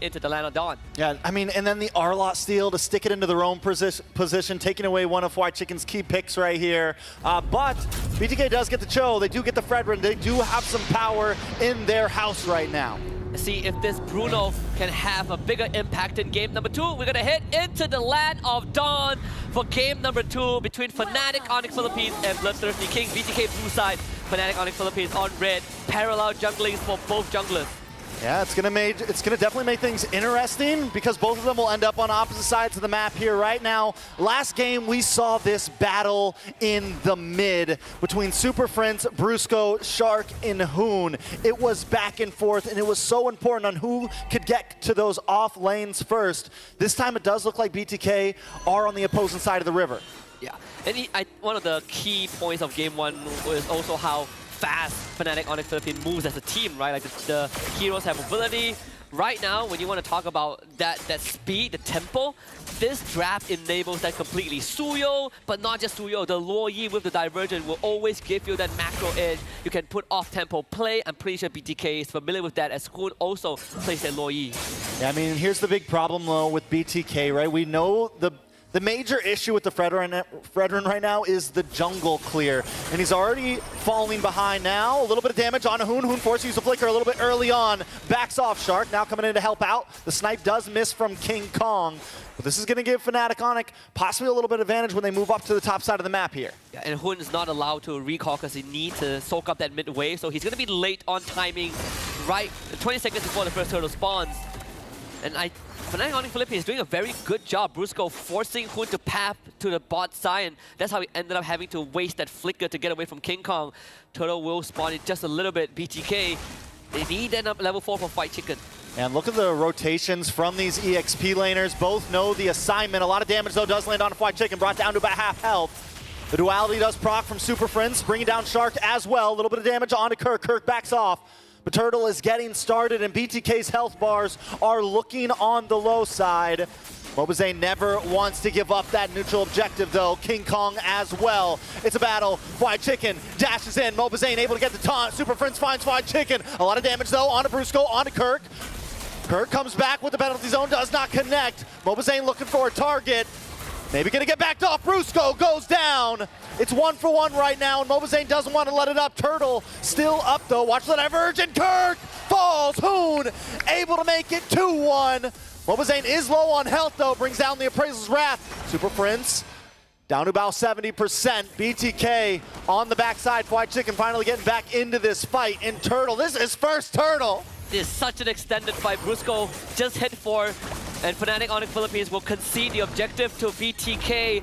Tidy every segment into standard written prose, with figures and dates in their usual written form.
into the land of Dawn. Yeah, I mean, and then the Arlot steal to stick it into their own position, taking away one of FNOP's key picks right here. But BTK does get the Cho. They do get the Fredrin. They do have some power in their house right now. See if this Bruno can have a bigger impact in game number 2. We're gonna head into the land of Dawn for game number 2 between Fnatic ONIC Philippines and BloodThirstyKings. BTK blue side, Fnatic ONIC Philippines on red. Parallel junglings for both junglers. Yeah, it's gonna definitely make things interesting because both of them will end up on opposite sides of the map here right now. Last game we saw this battle in the mid between Super Friends, Brusco, Shark, and Hoon. It was back and forth, and it was so important on who could get to those off lanes first. This time it does look like BTK are on the opposing side of the river. Yeah, and one of the key points of game 1 was also how fast Fnatic ONIC Philippines moves as a team, right? Like the heroes have mobility. Right now, when you want to talk about that speed, the tempo, this draft enables that completely. Suyo, but not just Suyo, the Luo Yi with the Divergent will always give you that macro edge. You can put off-tempo play. I'm pretty sure BTK is familiar with that, as Hoon also plays that Luo Yi. Yeah, I mean, here's the big problem, though, with BTK, right? We know the major issue with the Fredrin right now is the jungle clear. And he's already falling behind now. A little bit of damage on Hoon. Hoon forced to use the flicker a little bit early on. Backs off Shark, now coming in to help out. The snipe does miss from King Kong. But this is going to give Fnatic ONIC possibly a little bit of advantage when they move up to the top side of the map here. Yeah, and Hoon is not allowed to recall because he needs to soak up that mid wave. So he's going to be late on timing, right 20 seconds before the first turtle spawns. And Fnatic ONIC Philippines is doing a very good job. Brusco forcing Hoon to path to the bot side, and that's how he ended up having to waste that flicker to get away from King Kong. Turtle will spawn in just a little bit. BTK, they need that level 4 for Fight Chicken. And look at the rotations from these EXP laners. Both know the assignment. A lot of damage, though, does land on Fight Chicken, brought down to about half health. The duality does proc from Super Friends, bringing down Shark as well. A little bit of damage onto Kirk. Kirk backs off. But Turtle is getting started, and BTK's health bars are looking on the low side. Mobazane never wants to give up that neutral objective, though. King Kong as well. It's a battle. Fried Chicken dashes in. Mobazane able to get the taunt. Super Friends finds Fried Chicken. A lot of damage, though, onto Brusco, onto Kirk. Kirk comes back with the penalty zone, does not connect. Mobazane looking for a target. Maybe gonna get backed off. Brusco goes down. It's 1-for-1 right now, and Mobazane doesn't want to let it up. Turtle still up, though. Watch the divergent. Kirk falls. Hoon able to make it 2-1. Mobazane is low on health, though. Brings down the Appraisal's Wrath. Super Friends down to about 70%. BTK on the backside. Fried Chicken finally getting back into this fight. And Turtle, this is first Turtle. This is such an extended fight. Brusco just hit 4, and Fnatic ONIC Philippines will concede the objective to BTK.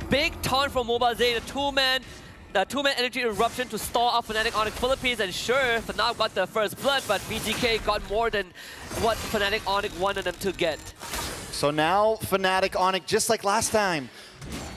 Big taunt from Mobazane, a two-man energy eruption to stall out Fnatic ONIC Philippines, and sure, Fnatic got the first blood, but BTK got more than what Fnatic ONIC wanted them to get. So now Fnatic ONIC, just like last time,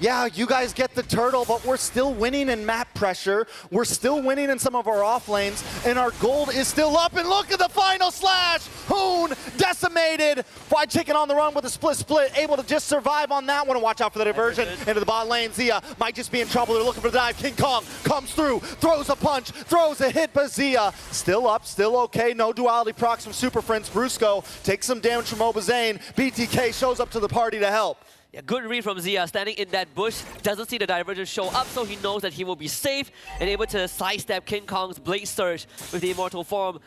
yeah, you guys get the turtle, but we're still winning in map pressure. We're still winning in some of our off lanes, and our gold is still up. And look at the final slash! Hoon decimated. Fried Chicken on the run with a split, able to just survive on that one. And watch out for the diversion into the bot lane. Zia might just be in trouble. They're looking for the dive. King Kong comes through, throws a punch, throws a hit, but Zia still up, still okay. No duality procs from Super Friends. Brusco takes some damage from Mobazane. BTK shows up to the party to help. Yeah, good read from Zia, standing in that bush, doesn't see the Divergent show up, so he knows that he will be safe and able to sidestep King Kong's Blade Surge with the Immortal form.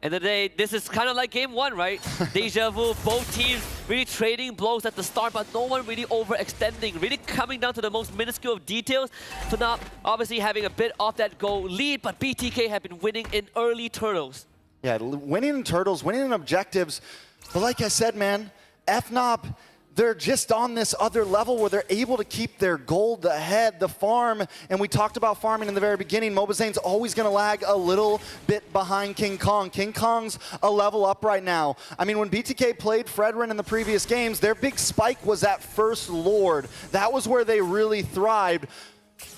End of the day, this is kind of like game 1, right? Deja vu, both teams really trading blows at the start, but no one really overextending, really coming down to the most minuscule of details. FNOP obviously having a bit of that goal lead, but BTK have been winning in early Turtles. Yeah, winning in Turtles, winning in objectives, but like I said, man, FNOP, they're just on this other level where they're able to keep their gold ahead, the farm, and we talked about farming in the very beginning. Mobazane's always going to lag a little bit behind King Kong. King Kong's a level up right now. I mean, when BTK played Fredrin in the previous games, their big spike was at First Lord. That was where they really thrived.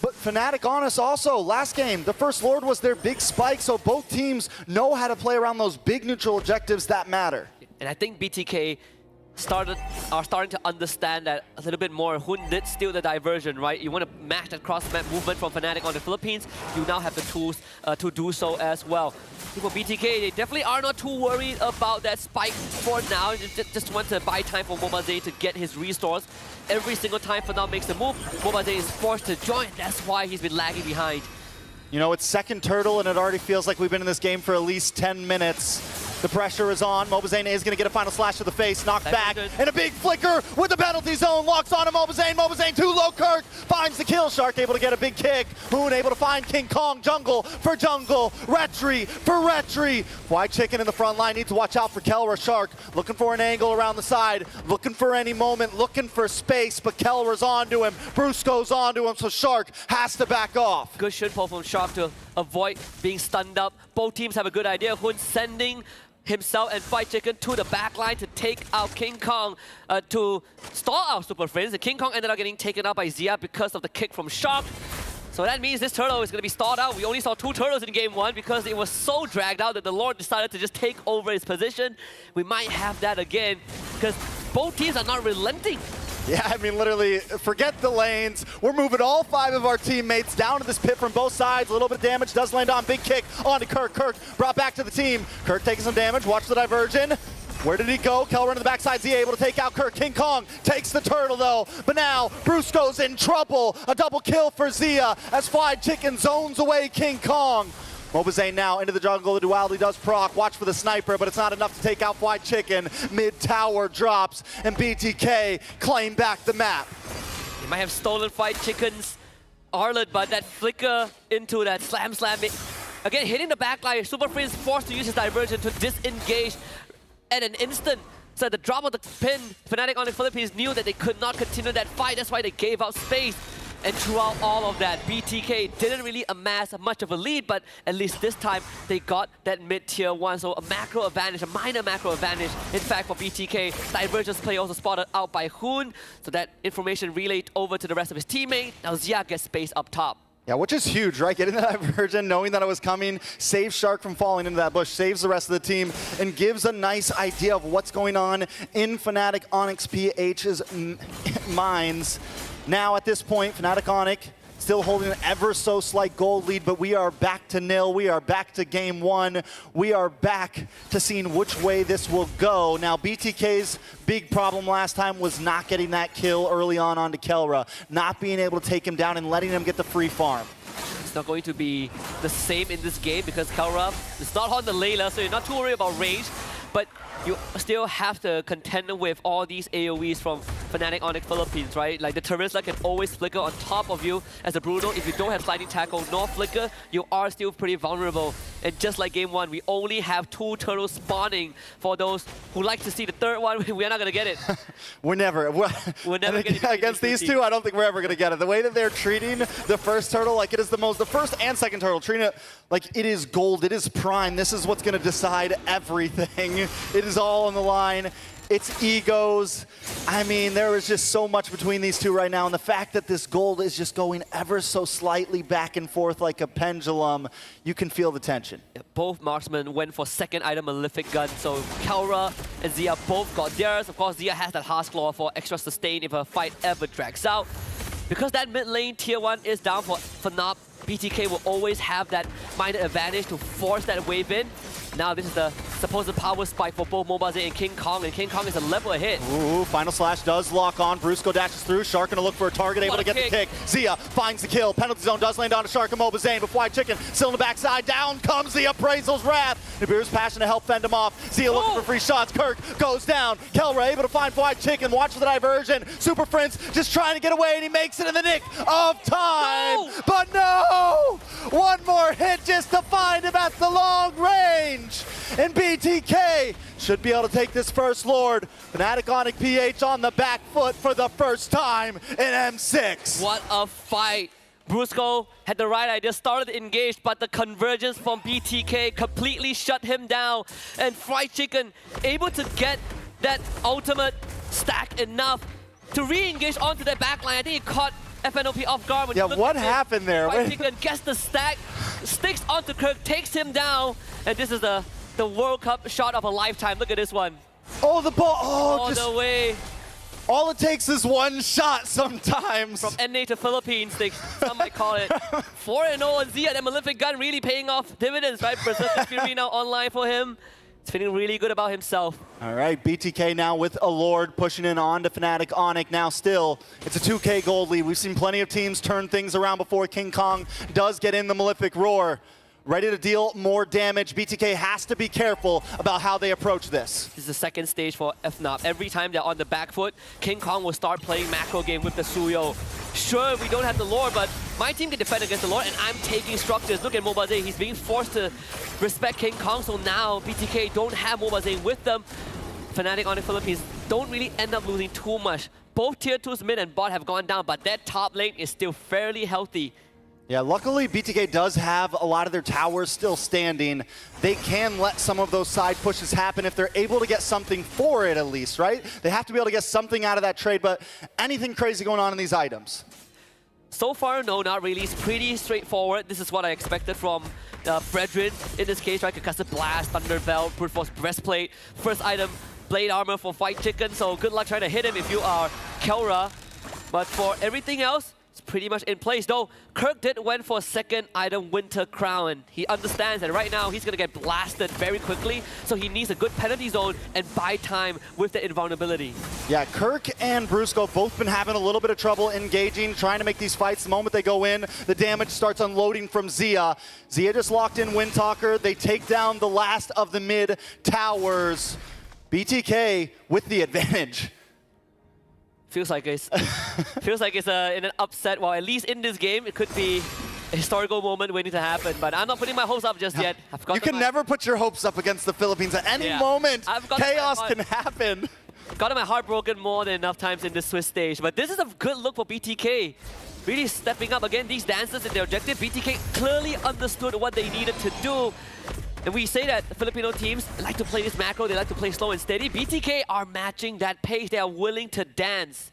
But Fnatic ONIC also, last game, the First Lord was their big spike, so both teams know how to play around those big neutral objectives that matter. And I think BTK are starting to understand that a little bit more. Hun did steal the diversion, right? You want to match that cross-map movement from Fnatic on the Philippines. You now have the tools to do so as well. For BTK, they definitely are not too worried about that spike for now. Just want to buy time for mlbb to get his restores. Every single time FNOP makes the move, mlbb is forced to join. That's why he's been lagging behind. You know, it's second turtle, and it already feels like we've been in this game for at least 10 minutes. The pressure is on. mlbb is going to get a final slash to the face, knocked back, and a big flicker with the penalty zone. Locks on to mlbb. mlbb too low. Kirk finds the kill. Shark able to get a big kick. Moon able to find King Kong. Jungle for jungle. Retri for Retri. White Chicken in the front line needs to watch out for Kelra. Shark looking for an angle around the side, looking for any moment, looking for space, but Kelra's onto him. Bruce goes onto him, so Shark has to back off. Good shin pull from Shark to avoid being stunned up. Both teams have a good idea. Hun sending himself and White Chicken to the back line to take out King Kong to stall out Super Friends. And King Kong ended up getting taken out by Zia because of the kick from Shark. So that means this turtle is going to be stalled out. We only saw 2 turtles in game 1 because it was so dragged out that the Lord decided to just take over his position. We might have that again because both teams are not relenting. Yeah, I mean, literally, forget the lanes. We're moving all 5 of our teammates down to this pit from both sides. A little bit of damage does land on. Big kick onto Kirk. Kirk brought back to the team. Kirk taking some damage. Watch the diversion. Where did he go? Kelra to the backside. Zia able to take out Kirk. King Kong takes the turtle, though. But now, Bruce goes in trouble. A double kill for Zia as Fried Chicken zones away King Kong. mlbb now into the jungle. The duality does proc. Watch for the sniper, but it's not enough to take out White Chicken. Mid-tower drops, and BTK claim back the map. They might have stolen White Chicken's Arlet, but that flicker into that slam. Again, hitting the backline. Super Friends forced to use his diversion to disengage at an instant. So at the drop of the pin, Fnatic ONIC Philippines knew that they could not continue that fight. That's why they gave out space. And throughout all of that, BTK didn't really amass much of a lead, but at least this time they got that mid-tier 1. So a macro advantage, a minor macro advantage. In fact, for BTK, divergence play also spotted out by Hun. So that information relayed over to the rest of his teammate. Now Zia gets space up top. Yeah, which is huge, right? Getting the diversion, knowing that it was coming, saves Shark from falling into that bush, saves the rest of the team, and gives a nice idea of what's going on in Fnatic ONIC PH's minds. Now, at this point, Fnatic ONIC still holding an ever so slight goal lead, but we are back to nil. We are back to game 1. We are back to seeing which way this will go. Now, BTK's big problem last time was not getting that kill early on onto Kelra, not being able to take him down and letting him get the free farm. It's not going to be the same in this game because Kelra is not on the Layla, so you're not too worried about range. But you still have to contend with all these AoEs from Fnatic ONIC Philippines, right? Like the Terizla can always flicker on top of you as a Bruno. If you don't have sliding tackle nor flicker, you are still pretty vulnerable. And just like game 1, we only have 2 turtles spawning. For those who like to see the third one, we're not gonna get it. We're never gonna get it. Against these 2, I don't think we're ever gonna get it. The way that they're treating the first turtle, like it is the first and second turtle, treating it like it is gold, it is prime. This is what's gonna decide everything. It is all on the line. It's egos. I mean, there is just so much between these 2 right now, and the fact that this gold is just going ever so slightly back and forth like a pendulum, you can feel the tension. Yeah, both marksmen went for second item Malefic Gun, so Kelra and Zia both got theirs. Of course, Zia has that Heart's Claw for extra sustain if a fight ever drags out. Because that mid lane tier 1 is down for FNOP, BTK will always have that minor advantage to force that wave in. Now this is the supposed power spike for both mlbb and King Kong is a level ahead. Ooh, final slash does lock on. Brusco dashes through. Shark gonna look for a target, able to get the kick. Zia finds the kill. Penalty zone does land on to Shark and mlbb, but White Chicken still in the backside. Down comes the Appraisal's Wrath. Nibir's passion to help fend him off. Zia looking for free shots. Kirk goes down. Kelra able to find White Chicken. Watch the diversion. Super Friends just trying to get away, and he makes it in the nick of time. No! But no! One more hit just to find him at the long range. And BTK should be able to take this first Lord. Fnatic ONIC PH on the back foot for the first time in M6. What a fight. Brusco had the right idea, started to engage, but the convergence from BTK completely shut him down. And Fried Chicken able to get that ultimate stack enough to re-engage onto that backline. I think he caught FNOP off guard. Yeah, what happened there? Fried Chicken gets the stack, sticks onto Kirk, takes him down, and this is the World Cup shot of a lifetime. Look at this one. Oh, the ball. All the way. All it takes is one shot sometimes. From NA to Philippines, some might call it. 4-0 on Zia. That Malefic gun really paying off dividends, right? Berserker Fury now online for him. He's feeling really good about himself. All right, BTK now with a Lord pushing in on to Fnatic ONIC. Now still, it's a 2K gold lead. We've seen plenty of teams turn things around before King Kong does get in the Malefic Roar. Ready to deal more damage. BTK has to be careful about how they approach this. This is the second stage for FNOP. Every time they're on the back foot, King Kong will start playing macro game with the Suyo. Sure, we don't have the Lord, but my team can defend against the Lord, and I'm taking structures. Look at mlbb. He's being forced to respect King Kong, so now BTK don't have mlbb with them. Fnatic ONIC Philippines don't really end up losing too much. Both tier 2s mid and bot have gone down, but that top lane is still fairly healthy. Yeah, luckily BTK does have a lot of their towers still standing. They can let some of those side pushes happen if they're able to get something for it at least, right? They have to be able to get something out of that trade, but anything crazy going on in these items? So far, no, not really. It's pretty straightforward. This is what I expected from Fredrin in this case, right? Concussive Blast, Thunder Belt, Brute Force Breastplate. First item, Blade Armor for Fight Chicken, so good luck trying to hit him if you are Kelra. But for everything else, pretty much in place, though Kirk did went for a second item, Winter Crown. He understands that right now he's going to get blasted very quickly, so he needs a good penalty zone and buy time with the invulnerability. Yeah, Kirk and Brusco both been having a little bit of trouble engaging, trying to make these fights. The moment they go in, the damage starts unloading from Zia. Zia just locked in Windtalker. They take down the last of the mid towers. BTK with the advantage. Feels like it's in an upset. Well, at least in this game, it could be a historical moment waiting to happen. But I'm not putting my hopes up just yet. You can never put your hopes up against the Philippines. At any moment, chaos can happen. Gotten my heart broken more than enough times in this Swiss stage. But this is a good look for BTK. Really stepping up again. These dancers in their objective. BTK clearly understood what they needed to do. And we say that the Filipino teams like to play this macro, they like to play slow and steady. BTK are matching that pace. They are willing to dance.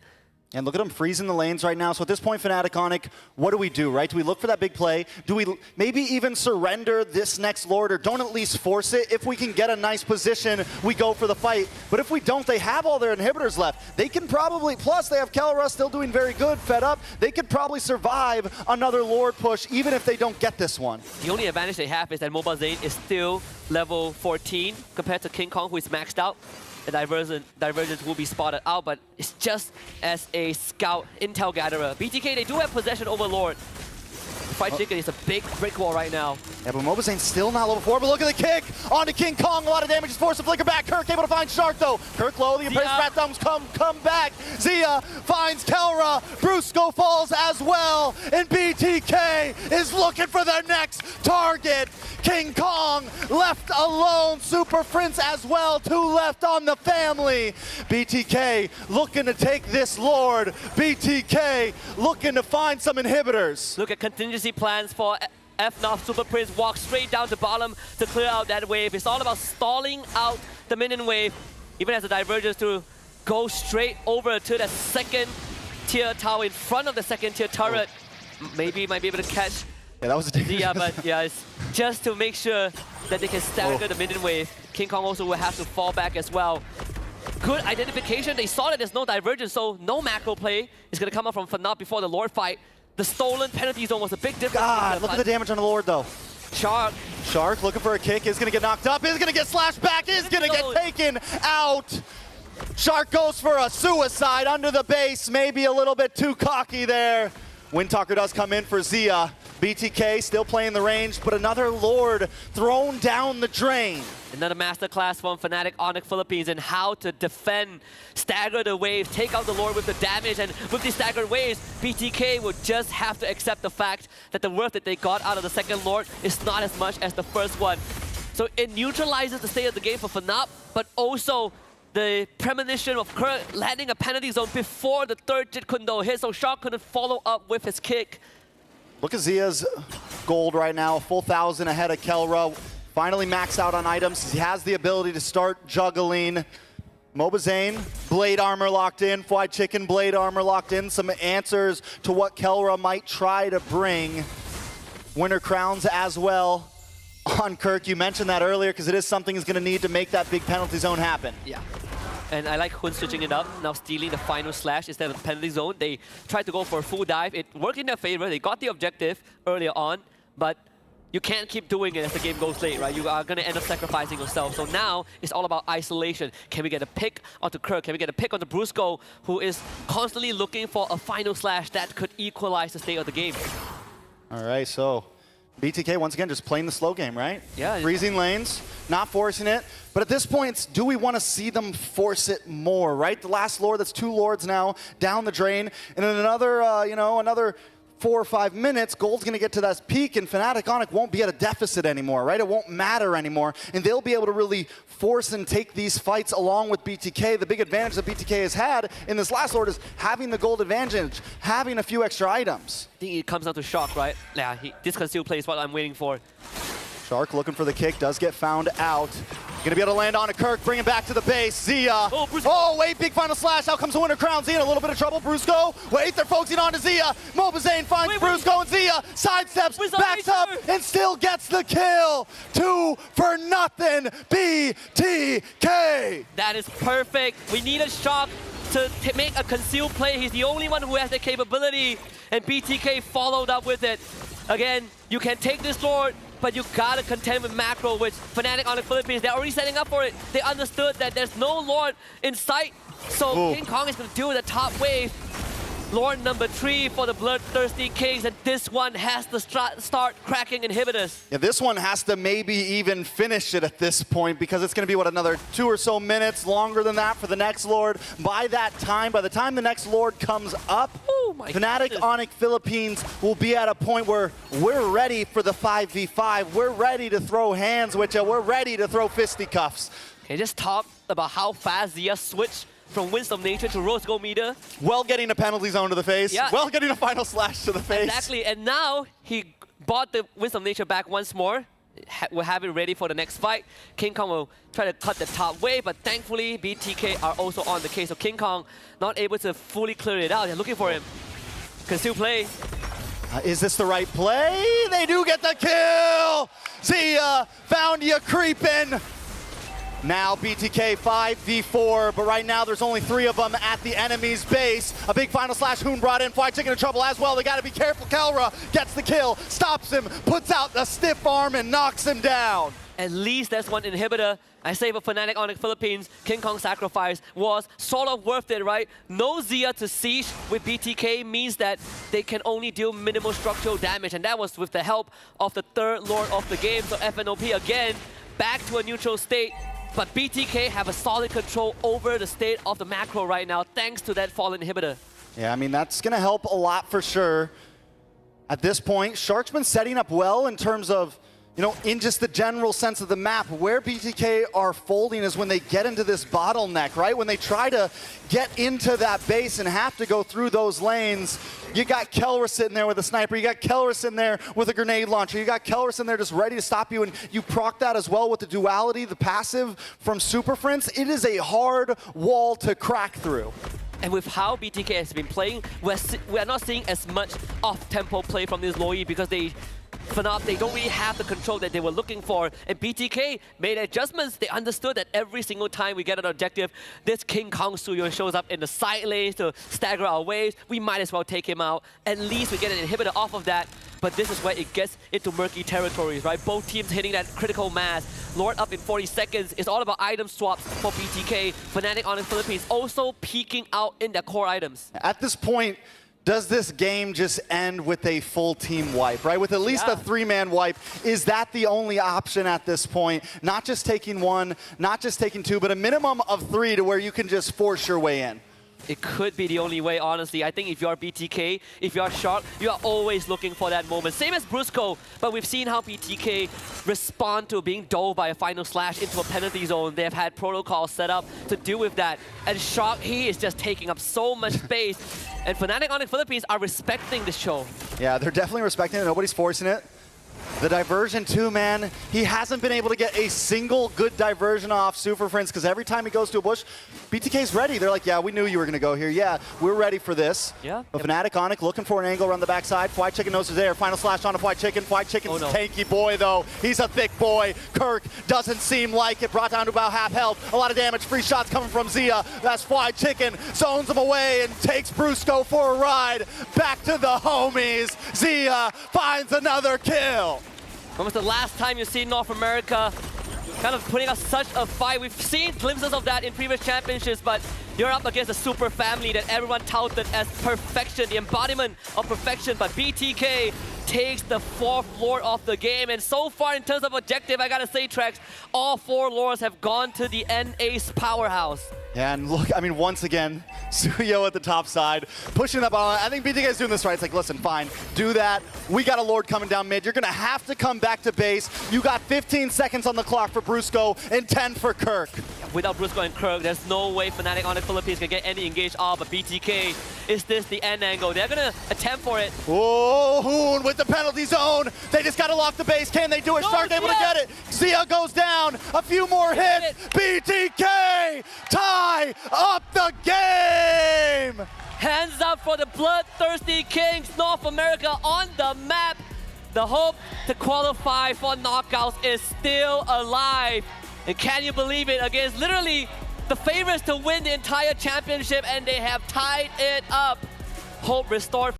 And look at them freezing the lanes right now. So at this point, Fnatic ONIC, what do we do, right? Do we look for that big play? Do we maybe even surrender this next Lord, or don't at least force it? If we can get a nice position, we go for the fight. But if we don't, they have all their inhibitors left. They can probably, plus they have Kelra still doing very good, fed up. They could probably survive another Lord push, even if they don't get this one. The only advantage they have is that mlbb is still level 14 compared to King Kong, who is maxed out. The divergence will be spotted out, but it's just as a scout intel gatherer. BTK, they do have possession over Lord. Fight Chicken is a big brick wall right now. Yeah, but mlbb still not level 4, but look at the kick onto King Kong. A lot of damage is forced to flicker back. Kirk able to find Shark, though. Kirk low, the Imperious Rat Thumbs come back. Zia finds Kelra. Brusco falls as well, and BTK is looking for their next target. King Kong left alone. Super Prince as well, 2 left on the family. BTK looking to take this Lord. BTK looking to find some inhibitors. Look at contingency plans for FNOP. Super Prince walks straight down to bottom to clear out that wave. It's all about stalling out the minion wave, even as the divergence to go straight over to the second tier tower in front of the second tier turret. Maybe might be able to catch. Yeah, that was a dangerous. Yeah, but yeah, it's just to make sure that they can stagger the minion wave. King Kong also will have to fall back as well. Good identification. They saw that there's no divergence, so no macro play is going to come up from FNOP before the Lord fight. The stolen penalty zone was a big difference. God, look at the damage on the Lord, though. Shark looking for a kick, is going to get knocked up, is going to get slashed back, is going to get taken out. Shark goes for a suicide under the base, maybe a little bit too cocky there. Windtalker does come in for Zia. BTK still playing the range, but another Lord thrown down the drain. Another masterclass from Fnatic ONIC Philippines in how to defend, stagger the waves, take out the Lord with the damage, and with these staggered waves, BTK will just have to accept the fact that the worth that they got out of the second Lord is not as much as the first one. So it neutralizes the state of the game for FNOP, but also the premonition of Kirk landing a penalty zone before the third Jit Kundo hit, so Shark couldn't follow up with his kick. Look at Zia's gold right now, a full 1,000 ahead of Kelra. Finally maxed out on items. He has the ability to start juggling. mlbb, blade armor locked in. Fried Chicken, blade armor locked in. Some answers to what Kelra might try to bring. Winter Crowns as well on Kirk. You mentioned that earlier because it is something he's going to need to make that big penalty zone happen. Yeah. And I like Hun switching it up, now stealing the final slash instead of the penalty zone. They tried to go for a full dive. It worked in their favor. They got the objective earlier on, but you can't keep doing it as the game goes late, right? You are going to end up sacrificing yourself. So now it's all about isolation. Can we get a pick onto Kirk? Can we get a pick onto Brusco, who is constantly looking for a final slash that could equalize the state of the game? All right, so BTK, once again, just playing the slow game, right? Yeah. Freezing lanes, not forcing it. But at this point, do we want to see them force it more, right? The last Lord, that's 2 Lords now, down the drain. And in another, another 4 or 5 minutes, Gold's going to get to that peak, and Fnatic ONIC won't be at a deficit anymore, right? It won't matter anymore, and they'll be able to really force and take these fights along with BTK. The big advantage that BTK has had in this last Lord is having the gold advantage, having a few extra items. I think it comes down to Shock, right? Yeah, this concealed play is what I'm waiting for. Shark looking for the kick, does get found out. Gonna be able to land on a Kirk, bring him back to the base. Zia. Oh, wait, big final slash. Out comes the Winter Crown. Zia in a little bit of trouble. Brusco. Wait, they're focusing on to Zia. Mobazane finds Brusco and Zia. Sidesteps, backs up, and still gets the kill. 2 for nothing. BTK. That is perfect. We need a Shock to make a concealed play. He's the only one who has the capability, and BTK followed up with it. Again, you can take this Lord, but you gotta contend with macro, which Fnatic ONIC Philippines, they're already setting up for it. They understood that there's no Lord in sight, so King Kong is gonna deal with the top wave. Lord number 3 for the BloodThirstyKings, and this one has to start cracking inhibitors. Yeah, this one has to maybe even finish it at this point, because it's going to be, what, another 2 or so minutes, longer than that for the next Lord. By the time the next Lord comes up, Fnatic ONIC Philippines will be at a point where we're ready for the 5v5. We're ready to throw hands with you. We're ready to throw fisticuffs. Okay, just talk about how fast Zia switched from Winds of Nature to Rose Gold Meter. Well, getting a penalty zone to the face. Yeah. Well, getting a final slash to the face. Exactly, and now he bought the Winds of Nature back once more. We'll have it ready for the next fight. King Kong will try to cut the top wave, but thankfully BTK are also on the case. So King Kong not able to fully clear it out. They're looking for him. Can still play. Is this the right play? They do get the kill! Zia found you creeping. Now BTK 5v4, but right now there's only 3 of them at the enemy's base. A big final slash. Hoon brought in. FNOP in trouble as well. They got to be careful. Kelra gets the kill, stops him, puts out the stiff arm, and knocks him down. At least that's one inhibitor. I say for Fnatic ONIC Philippines, King Kong's sacrifice was sort of worth it, right? No Zia to siege with BTK means that they can only deal minimal structural damage, and that was with the help of the 3rd Lord of the game. So FNOP again, back to a neutral state. But BTK have a solid control over the state of the macro right now, thanks to that fallen inhibitor. Yeah, I mean, that's going to help a lot for sure. At this point, Shark's been setting up well in terms of, in just the general sense of the map. Where BTK are folding is when they get into this bottleneck, right? When they try to get into that base and have to go through those lanes. You got Kelra sitting there with a sniper. You got Kelra sitting there with a grenade launcher. You got Kelra sitting there just ready to stop you, and you proc that as well with the duality, the passive from Super Friends. It is a hard wall to crack through. And with how BTK has been playing, we're not seeing as much off-tempo play from this Loi because FNOP, they don't really have the control that they were looking for. And BTK made adjustments. They understood that every single time we get an objective, this King Kong Suyo shows up in the side lanes to stagger our waves. We might as well take him out. At least we get an inhibitor off of that. But this is where it gets into murky territories, right? Both teams hitting that critical mass. Lord up in 40 seconds. It's all about item swaps for BTK. Fnatic ONIC Philippines also peeking out in their core items. At this point, does this game just end with a full team wipe, right? With at least a 3-man wipe, is that the only option at this point? Not just taking 1, not just taking 2, but a minimum of 3 to where you can just force your way in. It could be the only way, honestly. I think if you're BTK, if you're Shark, you are always looking for that moment. Same as Brusco, but we've seen how BTK respond to being dove by a final slash into a penalty zone. They have had protocols set up to deal with that. And Shark, he is just taking up so much space. And Fnatic ONIC Philippines are respecting the show. Yeah, they're definitely respecting it. Nobody's forcing it. The diversion too, man. He hasn't been able to get a single good diversion off Super Friends because every time he goes to a bush, BTK's ready. They're like, yeah, we knew you were going to go here. Yeah, we're ready for this. Yeah. But Fnatic ONIC looking for an angle around the backside. Fly Chicken knows it's there. Final slash on a Fly Chicken. Fly Chicken's a tanky boy, though. He's a thick boy. Kirk doesn't seem like it. Brought down to about half health. A lot of damage. Free shots coming from Zia. That's Fly Chicken. Zones him away and takes Brusco for a ride. Back to the homies. Zia finds another kill. When was the last time you see North America kind of putting up such a fight? We've seen glimpses of that in previous championships, but you're up against a super family that everyone touted as perfection, the embodiment of perfection, but BTK takes the 4th lord off the game, and so far in terms of objective, I gotta say, Trex, all 4 lords have gone to the N-Ace powerhouse. Yeah, and look, I mean, once again, Suyo at the top side, pushing up on. I think BTK is doing this right. It's like, listen, fine, do that. We got a Lord coming down mid. You're going to have to come back to base. You got 15 seconds on the clock for Brusco and 10 for Kirk. Without Brusco and Kirk, there's no way Fnatic ONIC Philippines can get any engaged off, but BTK, is this the end angle? They're going to attempt for it. Oh, Hoon with the penalty zone. They just got to lock the base. Can they do it? Shark able to get it. Zia goes down. A few more hits. BTK tie up the game. Hands up for the Bloodthirsty Kings. North America on the map. The hope to qualify for knockouts is still alive. And can you believe it? Against literally the favorites to win the entire championship, and they have tied it up. Hope restored.